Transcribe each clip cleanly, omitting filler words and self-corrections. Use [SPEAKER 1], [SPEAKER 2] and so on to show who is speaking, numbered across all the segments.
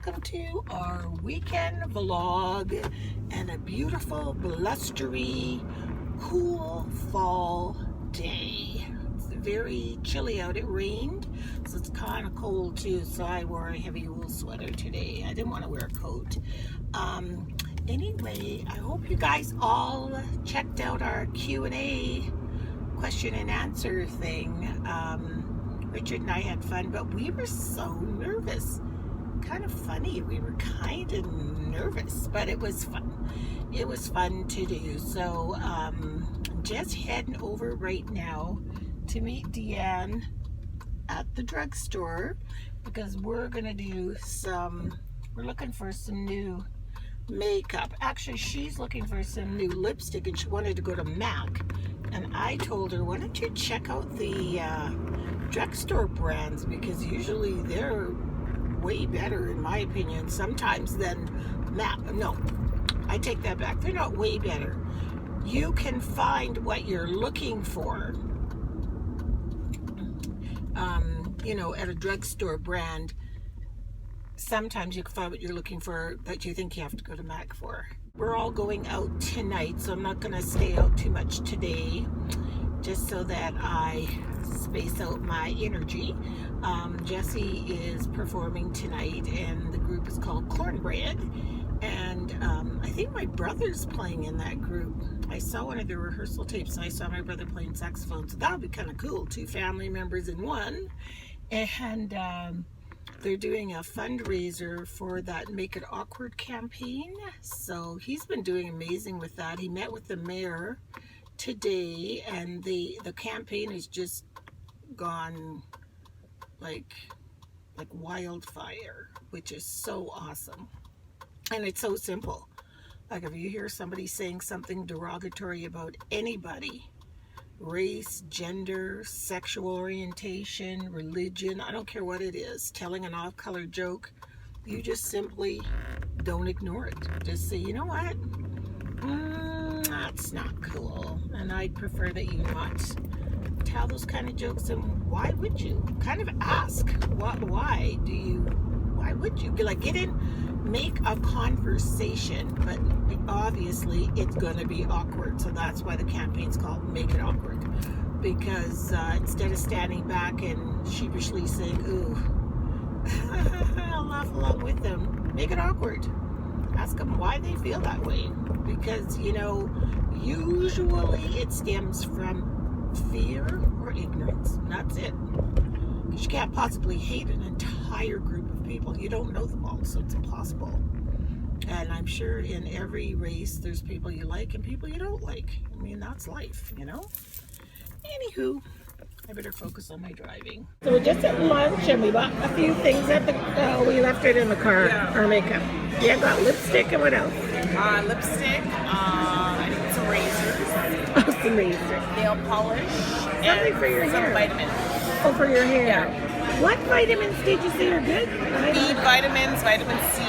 [SPEAKER 1] welcome to our weekend vlog and a beautiful, blustery, cool fall day. It's very chilly out. It rained, so it's kind of cold too, so I wore a heavy wool sweater today. I didn't want to wear a coat. Anyway, I hope you guys all checked out our Q&A question and answer thing. Richard and I had fun, but we were so nervous. Kind of funny. We were kind of nervous, but it was fun. It was fun to do. So I'm just heading over right now to meet Deanne at the drugstore because we're gonna do we're looking for some new makeup. Actually, she's looking for some new lipstick and she wanted to go to MAC. And I told her, why don't you check out the drugstore brands, because usually they're way better, in my opinion, sometimes than MAC. No, I take that back. They're not way better. You can find what you're looking for, at a drugstore brand. Sometimes you can find what you're looking for that you think you have to go to MAC for. We're all going out tonight, so I'm not going to stay out too much today, just so that I space out my energy. Jesse is performing tonight, and the group is called Cornbread, and I think my brother's playing in that group. I saw one of the rehearsal tapes, and I saw my brother playing saxophone, so that would be kind of cool. 2 family members in one, and they're doing a fundraiser for that Make It Awkward campaign. So he's been doing amazing with that. He met with the mayor today, and the campaign has just gone like wildfire, which is so awesome. And it's so simple. Like, if you hear somebody saying something derogatory about anybody, race, gender, sexual orientation, religion, I don't care what it is, telling an off-color joke, you just simply don't ignore it. Just say, you know what? That's not cool. And I'd prefer that you not tell those kind of jokes. And why would you? Kind of ask, why would you? Like, get in, make a conversation, but obviously it's going to be awkward. So that's why the campaign's called Make It Awkward, because instead of standing back and sheepishly saying, ooh, I'll laugh along with them, make it awkward. Ask them why they feel that way, because usually it stems from fear or ignorance, and that's it. Because you can't possibly hate an entire group of people. You don't know them all, so it's impossible. And I'm sure in every race there's people you like and people you don't like. I mean, that's life, Anywho, I better focus on my driving. So we're just at lunch and we bought a few things at we left it in the car, our makeup. Yeah, I got lipstick and what else?
[SPEAKER 2] Lipstick, I need some razors.
[SPEAKER 1] Oh, some razors.
[SPEAKER 2] Nail polish.
[SPEAKER 1] Something for your hair.
[SPEAKER 2] Some vitamins.
[SPEAKER 1] Oh, for your hair.
[SPEAKER 2] Yeah.
[SPEAKER 1] What vitamins did you say are good?
[SPEAKER 2] B vitamins, vitamin C,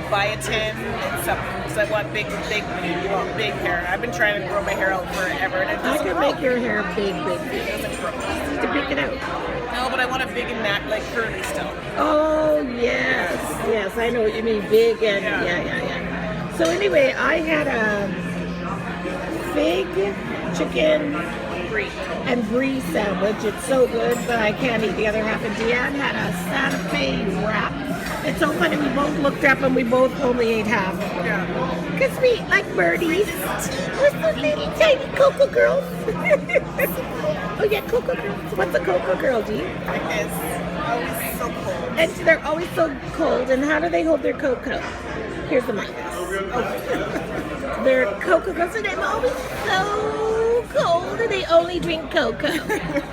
[SPEAKER 2] biotin, and supplements. I want big hair. I've been trying to grow my hair out forever, and it doesn't
[SPEAKER 1] I could make your hair big.
[SPEAKER 2] It doesn't grow.
[SPEAKER 1] To pick it out.
[SPEAKER 2] No, but I want it big and like curly still.
[SPEAKER 1] Oh, yes, I know what you mean, big and yeah. So anyway, I had a fig, chicken, and brie sandwich. It's so good, but I can't eat the other half. And Deanne had a Santa Fe wrap. It's so funny, we both looked up and we both only ate half.
[SPEAKER 2] Yeah.
[SPEAKER 1] Because we, like birdies, we're so little tiny cocoa girls. Oh yeah, cocoa girls. What's a cocoa girl, Dee?
[SPEAKER 2] It's always so cold.
[SPEAKER 1] And they're always so cold. And how do they hold their cocoa? Here's the mic. They're cocoa girls, and they're always so cold, and they only drink cocoa.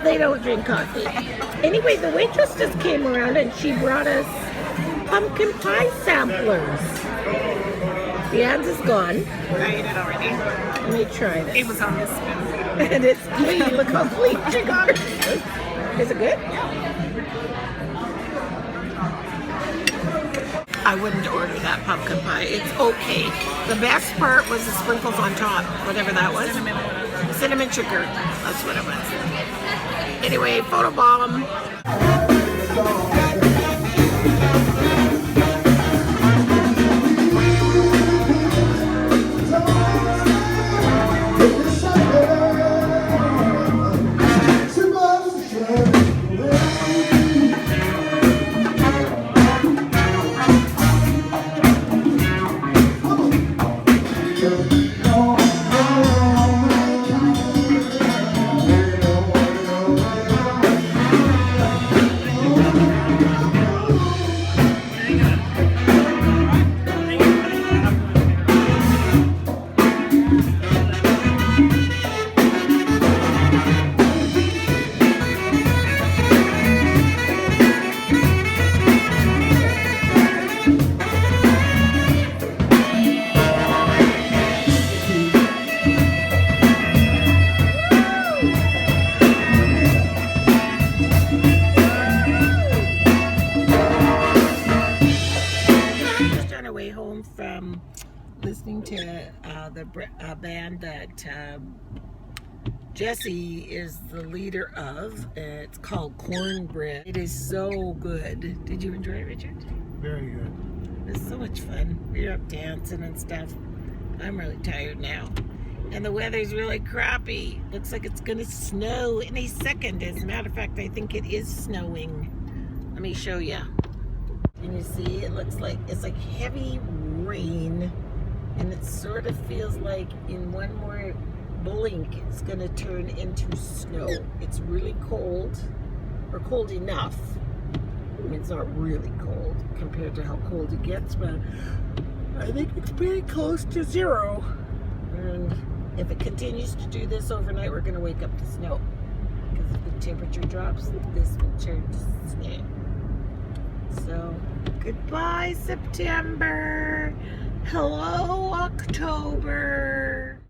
[SPEAKER 1] They don't drink coffee. Anyway, the waitress just came around and she brought us pumpkin pie samplers. Deanne's is gone.
[SPEAKER 2] I ate it already.
[SPEAKER 1] Let me try this.
[SPEAKER 2] It was on this spoon.
[SPEAKER 1] And it's clean. Look how clean she got it. Is it good? I wouldn't order that pumpkin pie. It's okay. The best part was the sprinkles on top, whatever that was. Cinnamon sugar. That's what it was. Anyway, photobomb. From listening to the band that Jesse is the leader of. It's called Cornbread. It is so good. Did you enjoy it, Richard?
[SPEAKER 3] Very good.
[SPEAKER 1] It was so much fun. We were up dancing and stuff. I'm really tired now. And the weather's really crappy. Looks like it's gonna snow in a second. As a matter of fact, I think it is snowing. Let me show you. And you see, it looks like it's like heavy rain, and it sort of feels like in one more blink it's gonna turn into snow. It's really cold, or cold enough. I mean, it's not really cold compared to how cold it gets, but I think it's pretty close to zero. And if it continues to do this overnight, we're gonna wake up to snow, because if the temperature drops, this will turn to snow. So, goodbye, September. Hello, October.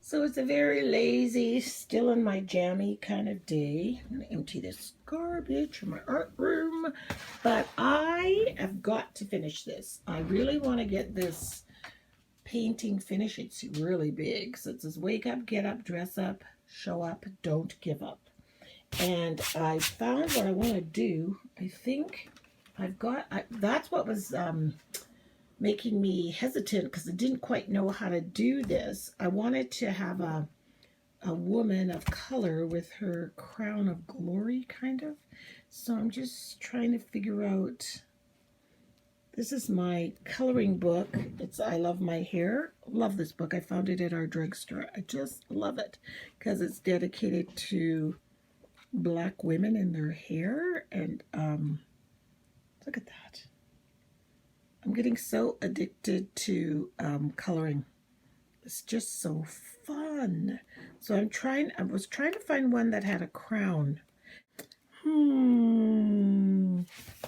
[SPEAKER 1] So it's a very lazy, still in my jammy kind of day. I'm going to empty this garbage from my art room. But I have got to finish this. I really want to get this painting finished. It's really big. So it says, wake up, get up, dress up, show up, don't give up. And I found what I want to do. I think I've got, that's what was making me hesitant, because I didn't quite know how to do this. I wanted to have a woman of color with her crown of glory, kind of. So I'm just trying to figure out. This is my coloring book. It's I Love My Hair. Love this book. I found it at our drugstore. I just love it because it's dedicated to Black women and their hair. And look at that. I'm getting so addicted to coloring. It's just so fun. So I was trying to find one that had a crown.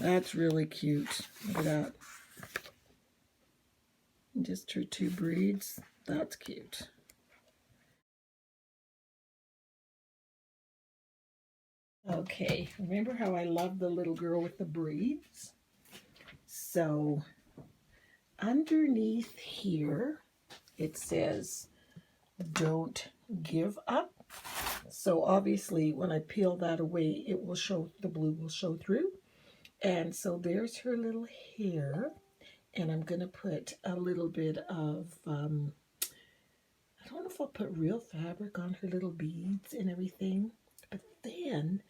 [SPEAKER 1] That's really cute. Look at that. Just her two breeds. That's cute. Okay, remember how I love the little girl with the braids? So underneath here, it says, don't give up. So obviously when I peel that away, it will show, the blue will show through. And so there's her little hair. And I'm going to put a little bit of, I don't know if I'll put real fabric on her little beads and everything. But then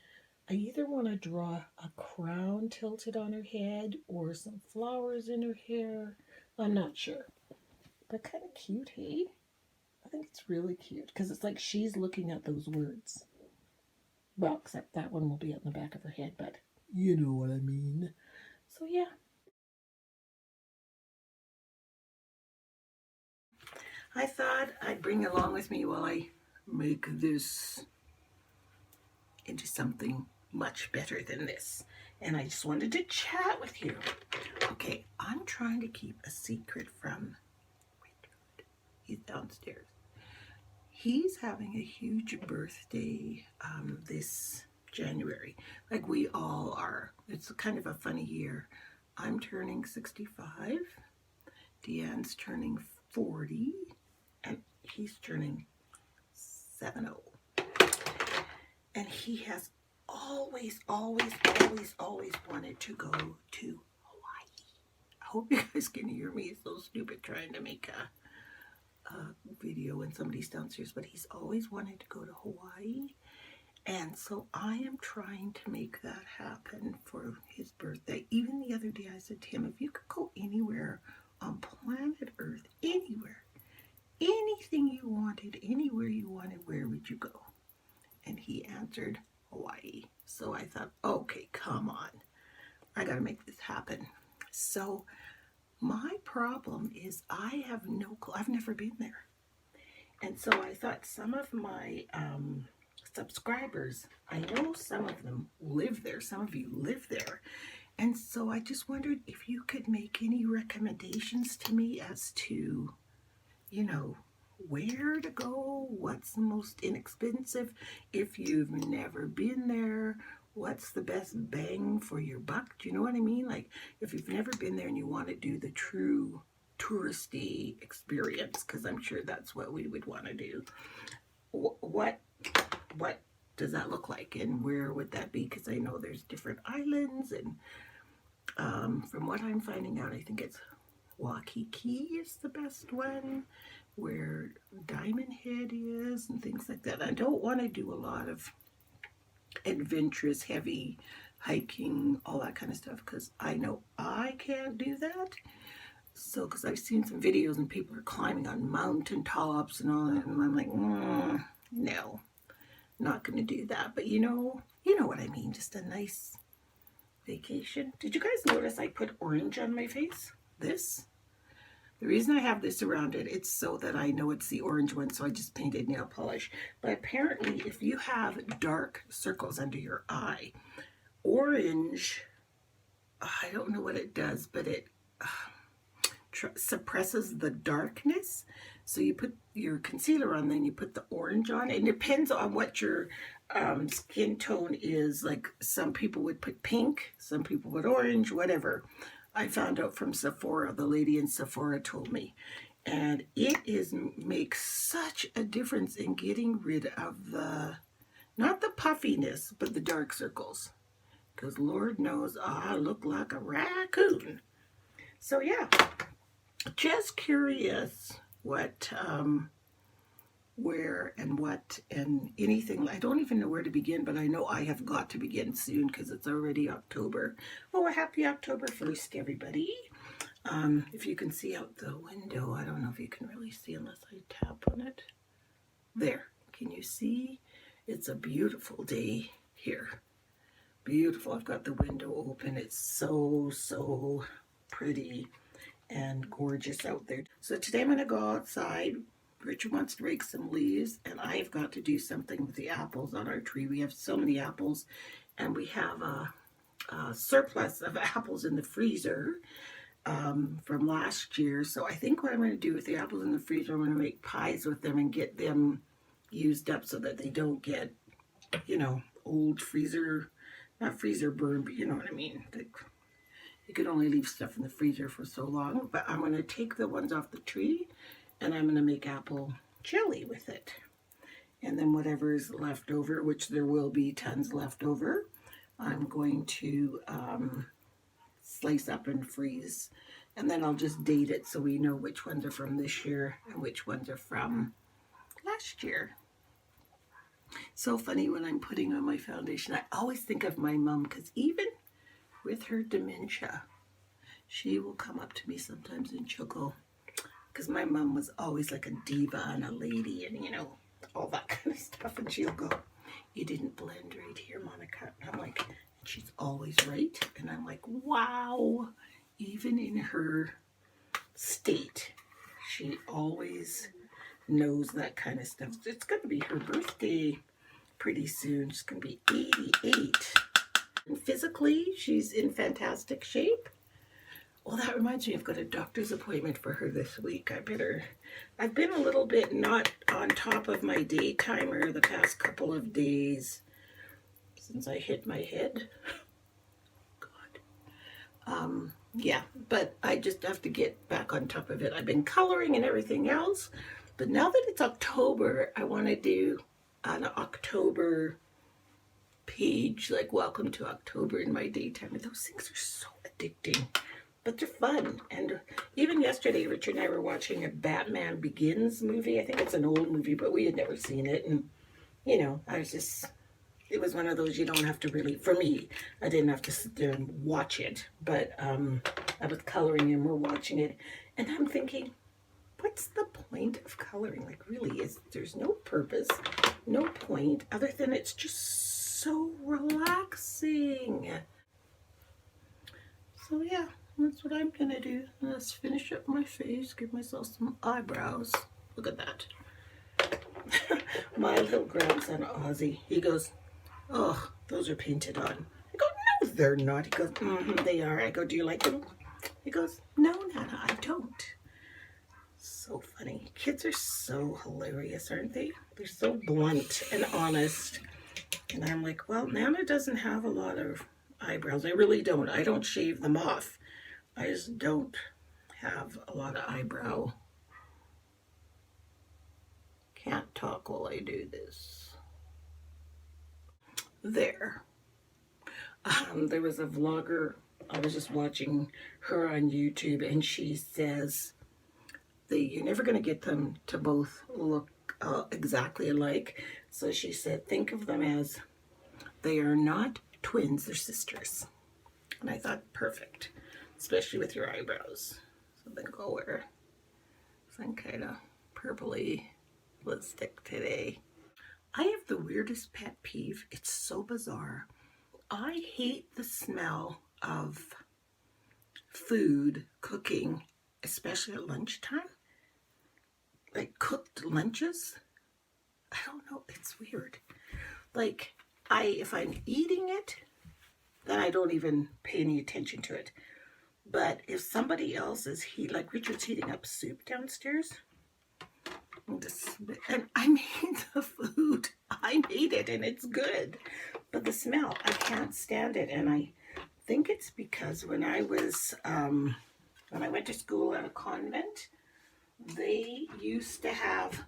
[SPEAKER 1] I either want to draw a crown tilted on her head or some flowers in her hair. I'm not sure. But kind of cute, hey? I think it's really cute because it's like she's looking at those words. Well, except that one will be on the back of her head, but you know what I mean. So yeah. I thought I'd bring along with me while I make this into something much better than this. And I just wanted to chat with you. Okay, I'm trying to keep a secret from Richard. He's downstairs. He's having a huge birthday this January, like we all are. It's kind of a funny year. I'm turning 65, Deanne's turning 40, and he's turning 70. And he has always wanted to go to Hawaii. I hope you guys can hear me. It's so stupid trying to make a video when somebody's downstairs, but he's always wanted to go to Hawaii. And so I am trying to make that happen for his birthday. Even the other day I said to him, if you could go anywhere on planet Earth, anywhere, anything you wanted, anywhere you wanted, where would you go? And he answered Hawaii. So I thought, okay, come on. I got to make this happen. So my problem is I have no clue. I've never been there. And so I thought some of my subscribers, I know some of them live there. Some of you live there. And so I just wondered if you could make any recommendations to me as to, you know, where to go, what's the most inexpensive, if you've never been there, what's the best bang for your buck, do you know what I mean? Like, if you've never been there and you want to do the true touristy experience, because I'm sure that's what we would want to do, what does that look like, and where would that be? Because I know there's different islands, and from what I'm finding out, I think it's Waikiki is the best one, where Diamond Head is and things like that. I don't want to do a lot of adventurous, heavy hiking, all that kind of stuff, because I know I can't do that. So, because I've seen some videos and people are climbing on mountain tops and all that, and I'm like, no, not going to do that. But you know what I mean, just a nice vacation. Did you guys notice I put orange on my face? This? The reason I have this around it, it's so that I know it's the orange one, so I just painted nail polish. But apparently, if you have dark circles under your eye, orange, I don't know what it does, but it suppresses the darkness. So you put your concealer on, then you put the orange on. It depends on what your skin tone is. Like, some people would put pink, some people would orange, whatever. I found out from Sephora, the lady in Sephora told me. And it makes such a difference in getting rid of the, not the puffiness, but the dark circles. Because Lord knows I look like a raccoon. So yeah, just curious what, where and what and anything. I don't even know where to begin, but I know I have got to begin soon because it's already October. Oh, a happy October 1st, everybody. If you can see out the window, I don't know if you can really see unless I tap on it. There, can you see? It's a beautiful day here. Beautiful. I've got the window open. It's so pretty and gorgeous out there. So today I'm going to go outside. Richard wants to rake some leaves, and I've got to do something with the apples on our tree. We have so many apples, and we have surplus of apples in the freezer from last year. So I think what I'm going to do with the apples in the freezer, I'm going to make pies with them and get them used up so that they don't get, you know, old freezer, not freezer burn, but you know what I mean. Like, you can only leave stuff in the freezer for so long. But I'm going to take the ones off the tree and I'm going to make apple jelly with it. And then whatever is left over, which there will be tons left over, I'm going to slice up and freeze. And then I'll just date it so we know which ones are from this year and which ones are from last year. So funny when I'm putting on my foundation, I always think of my mom, because even with her dementia, she will come up to me sometimes and she'll go, because my mom was always like a diva and a lady and, you know, all that kind of stuff. And she'll go, "You didn't blend right here, Monica." And I'm like, she's always right. And I'm like, wow, even in her state, she always knows that kind of stuff. It's going to be her birthday pretty soon. She's going to be 88. And physically, she's in fantastic shape. Well, that reminds me, I've got a doctor's appointment for her this week. I've been a little bit not on top of my day timer the past couple of days since I hit my head. God. Yeah, but I just have to get back on top of it. I've been coloring and everything else, but now that it's October, I want to do an October page, like Welcome to October in my daytime. Those things are so addicting. But they're fun. And even yesterday, Richard and I were watching a Batman Begins movie. I think it's an old movie, but we had never seen it. And, you know, it was one of those you don't have to really, for me, I didn't have to sit there and watch it. But I was coloring and we're watching it. And I'm thinking, what's the point of coloring? Like, really, there's no purpose, no point, other than it's just so relaxing. So, yeah. That's what I'm gonna do. Let's finish up my face, give myself some eyebrows. Look at that. My little grandson, Ozzy, he goes, "Oh, those are painted on." I go, "No, they're not." He goes, "They are." I go, "Do you like them?" He goes, "No, Nana, I don't." So funny. Kids are so hilarious, aren't they? They're so blunt and honest. And I'm like, well, Nana doesn't have a lot of eyebrows. I really don't. I don't shave them off. I just don't have a lot of eyebrow. Can't talk while I do this. There. There was a vlogger, I was just watching her on YouTube, and she says that you're never going to get them to both look exactly alike. So she said, think of them as they are not twins, they're sisters. And I thought, perfect. Especially with your eyebrows. So then go wear some kind of purpley lipstick today. I have the weirdest pet peeve. It's so bizarre. I hate the smell of food cooking, especially at lunchtime. Like cooked lunches. I don't know. It's weird. Like, if I'm eating it, then I don't even pay any attention to it. But if somebody else is like Richard's heating up soup downstairs, and I made the food, I made it and it's good, but the smell, I can't stand it. And I think it's because when I went to school at a convent, they used to have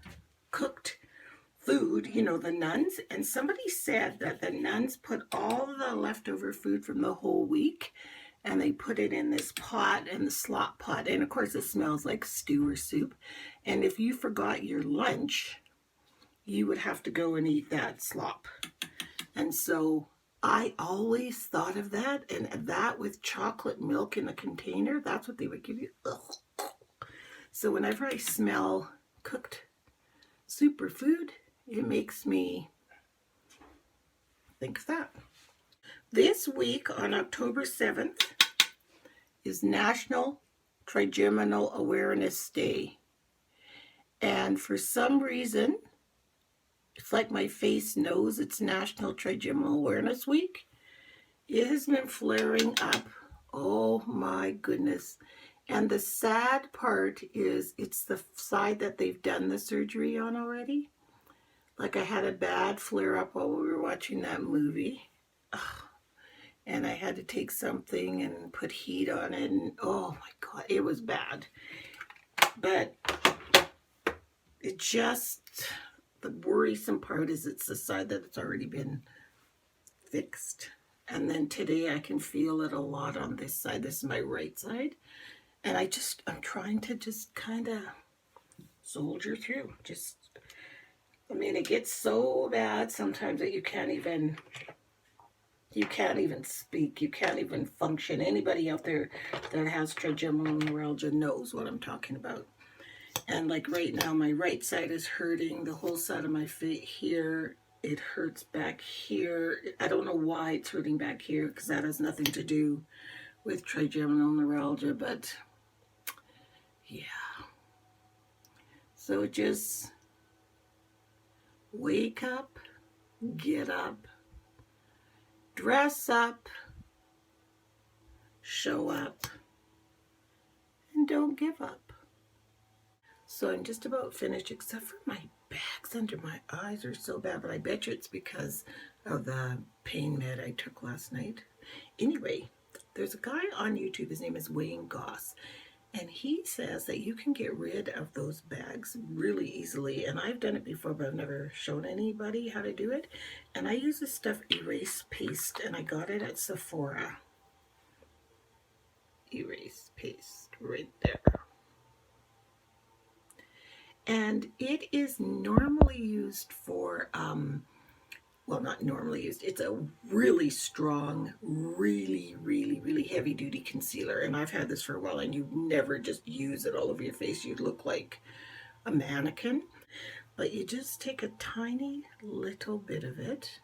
[SPEAKER 1] cooked food, you know, the nuns, and somebody said that the nuns put all the leftover food from the whole week and they put it in this pot, in the slop pot. And of course it smells like stew or soup. And if you forgot your lunch, you would have to go and eat that slop. And so I always thought of that, and that with chocolate milk in a container, that's what they would give you. Ugh. So whenever I smell cooked soup or food, it makes me think of that. This week on October 7th is National Trigeminal Awareness Day. And for some reason, it's like my face knows it's National Trigeminal Awareness Week. It has been flaring up. Oh my goodness. And the sad part is it's the side that they've done the surgery on already. Like I had a bad flare up while we were watching that movie. Ugh. And I had to take something and put heat on it. And oh my God, it was bad. But it just, the worrisome part is it's the side that it's already been fixed. And then today I can feel it a lot on this side. This is my right side. And I'm trying to just kind of soldier through. I mean, it gets so bad sometimes that you can't even speak. You can't even function. Anybody out there that has trigeminal neuralgia knows what I'm talking about. And like right now, my right side is hurting. The whole side of my feet here, it hurts back here. I don't know why it's hurting back here because that has nothing to do with trigeminal neuralgia, but yeah. So just wake up, get up, dress up, show up, and don't give up. So I'm just about finished, except for my bags under my eyes are so bad, but I bet you it's because of the pain med I took last night. Anyway, there's a guy on YouTube, his name is Wayne Goss, and he says that you can get rid of those bags really easily. And I've done it before, but I've never shown anybody how to do it. And I use this stuff, Erase Paste, and I got it at Sephora. Erase Paste, right there. And it is normally used for, well, not normally used, it's a really strong, really heavy duty concealer. And I've had this for a while, and you never just use it all over your face. You look like a mannequin. But you just take a tiny little bit of it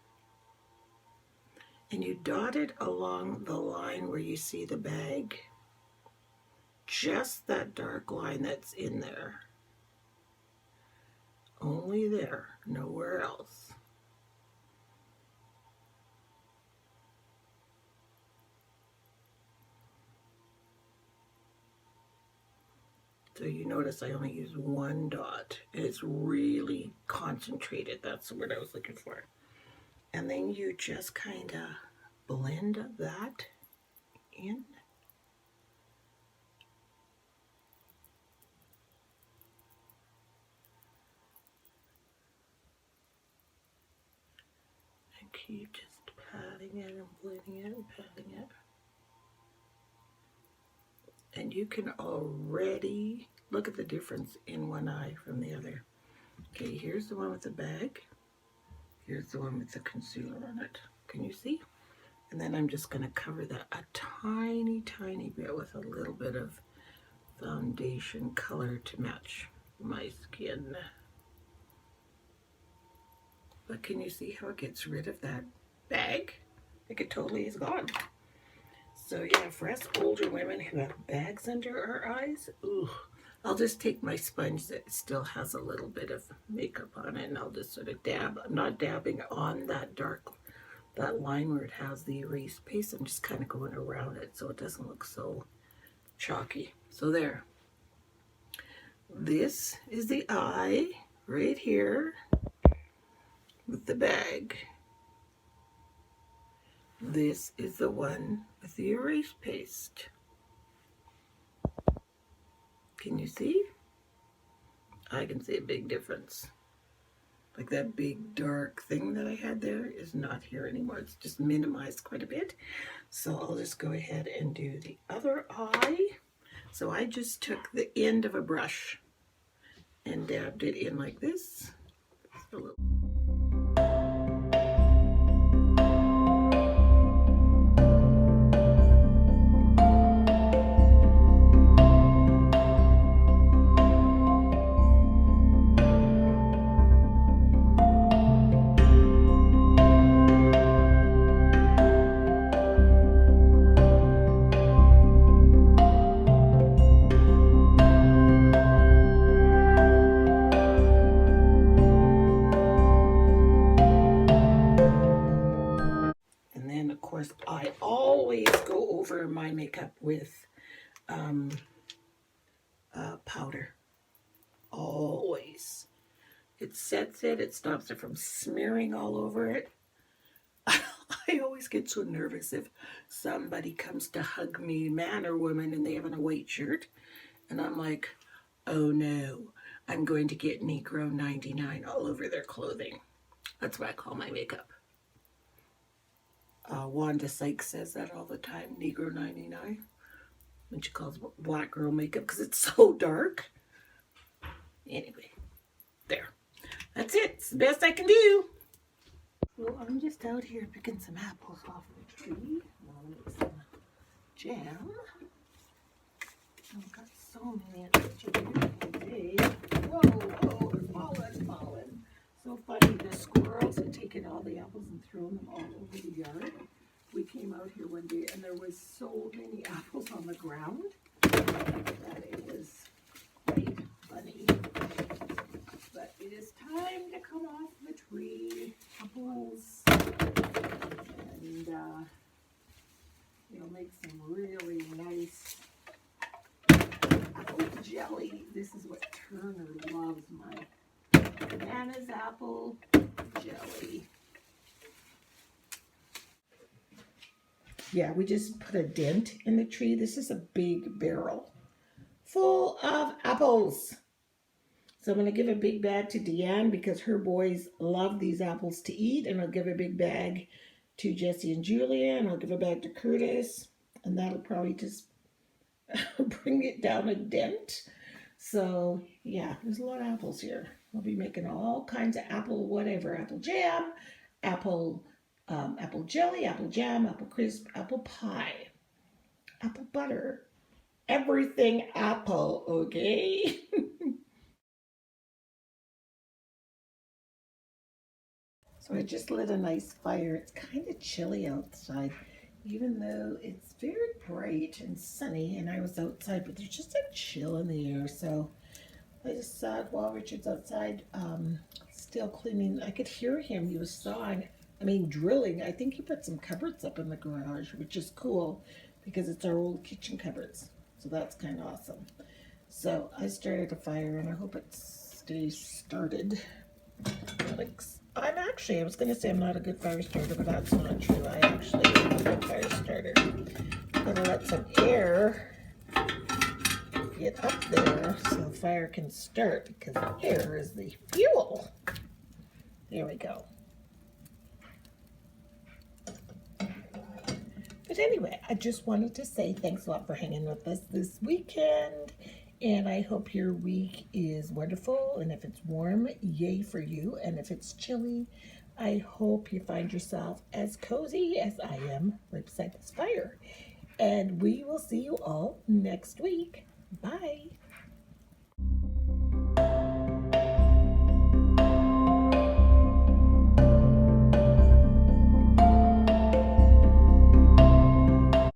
[SPEAKER 1] and you dot it along the line where you see the bag. Just that dark line that's in there. Only there, nowhere else. So you notice I only use one dot. It's really concentrated. That's the word I was looking for. And then you just kind of blend that in. Keep just patting it and blending it and patting it. And you can already look at the difference in one eye from the other. Okay, here's the one with the bag. Here's the one with the concealer on it. Can you see? And then I'm just going to cover that a tiny bit with a little bit of foundation color to match my skin. But can you see how it gets rid of that bag? Like it totally is gone. So yeah, for us older women who have bags under our eyes, ooh, I'll just take my sponge that still has a little bit of makeup on it, and I'll just sort of dab. I'm not dabbing on that that line where it has the erase paste. I'm just kind of going around it so it doesn't look so chalky. So there. This is the eye right here with the bag. This is the one with the erase paste. Can you see? I can see a big difference. Like that big dark thing that I had there is not here anymore. It's just minimized quite a bit. So I'll just go ahead and do the other eye. So I just took the end of a brush and dabbed it in like this. Just a little. makeup with powder. Always. It sets it, it stops it from smearing all over it. I always get so nervous if somebody comes to hug me, man or woman, and they have on a white shirt. And I'm like, oh no, I'm going to get Negro 99 all over their clothing. That's what I call my makeup. Wanda Sykes says that all the time, Negro 99, when she calls black girl makeup because it's so dark. Anyway, there. That's it. It's the best I can do. Well, I'm just out here picking some apples off the tree. I'll make some jam. I've got so many apples today. Whoa, it's fallen. So funny, the squirrels had taken all the apples and thrown them all over the yard. We came out here one day and there was so many apples on the ground that it was quite funny. But it is time to come off the tree. Apples. And you'll make some really nice apple jelly. This is what Turner loves, my bananas apple jelly. Yeah, we just put a dent in the tree. This is a big barrel full of apples. So I'm going to give a big bag to Deanne because her boys love these apples to eat. And I'll give a big bag to Jesse and Julia. And I'll give a bag to Curtis. And that'll probably just bring it down a dent. So yeah, there's a lot of apples here. I'll be making all kinds of apple whatever. Apple jam, apple jelly, apple jam, apple crisp, apple pie, apple butter. Everything apple, okay? So I just lit a nice fire. It's kind of chilly outside, even though it's very bright and sunny, and I was outside, but there's just a chill in the air. So I just sat while Richard's outside, still cleaning. I could hear him. He was sawing, drilling. I think he put some cupboards up in the garage, which is cool because it's our old kitchen cupboards. So that's kind of awesome. So I started a fire, and I hope it stays started. I was going to say I'm not a good fire starter, but that's not true. I actually am a good fire starter. I'm going to let some air get up there so the fire can start because air is the fuel. There we go. But anyway, I just wanted to say thanks a lot for hanging with us this weekend. And I hope your week is wonderful. And if it's warm, yay for you. And if it's chilly, I hope you find yourself as cozy as I am right beside this fire. And we will see you all next week. Bye.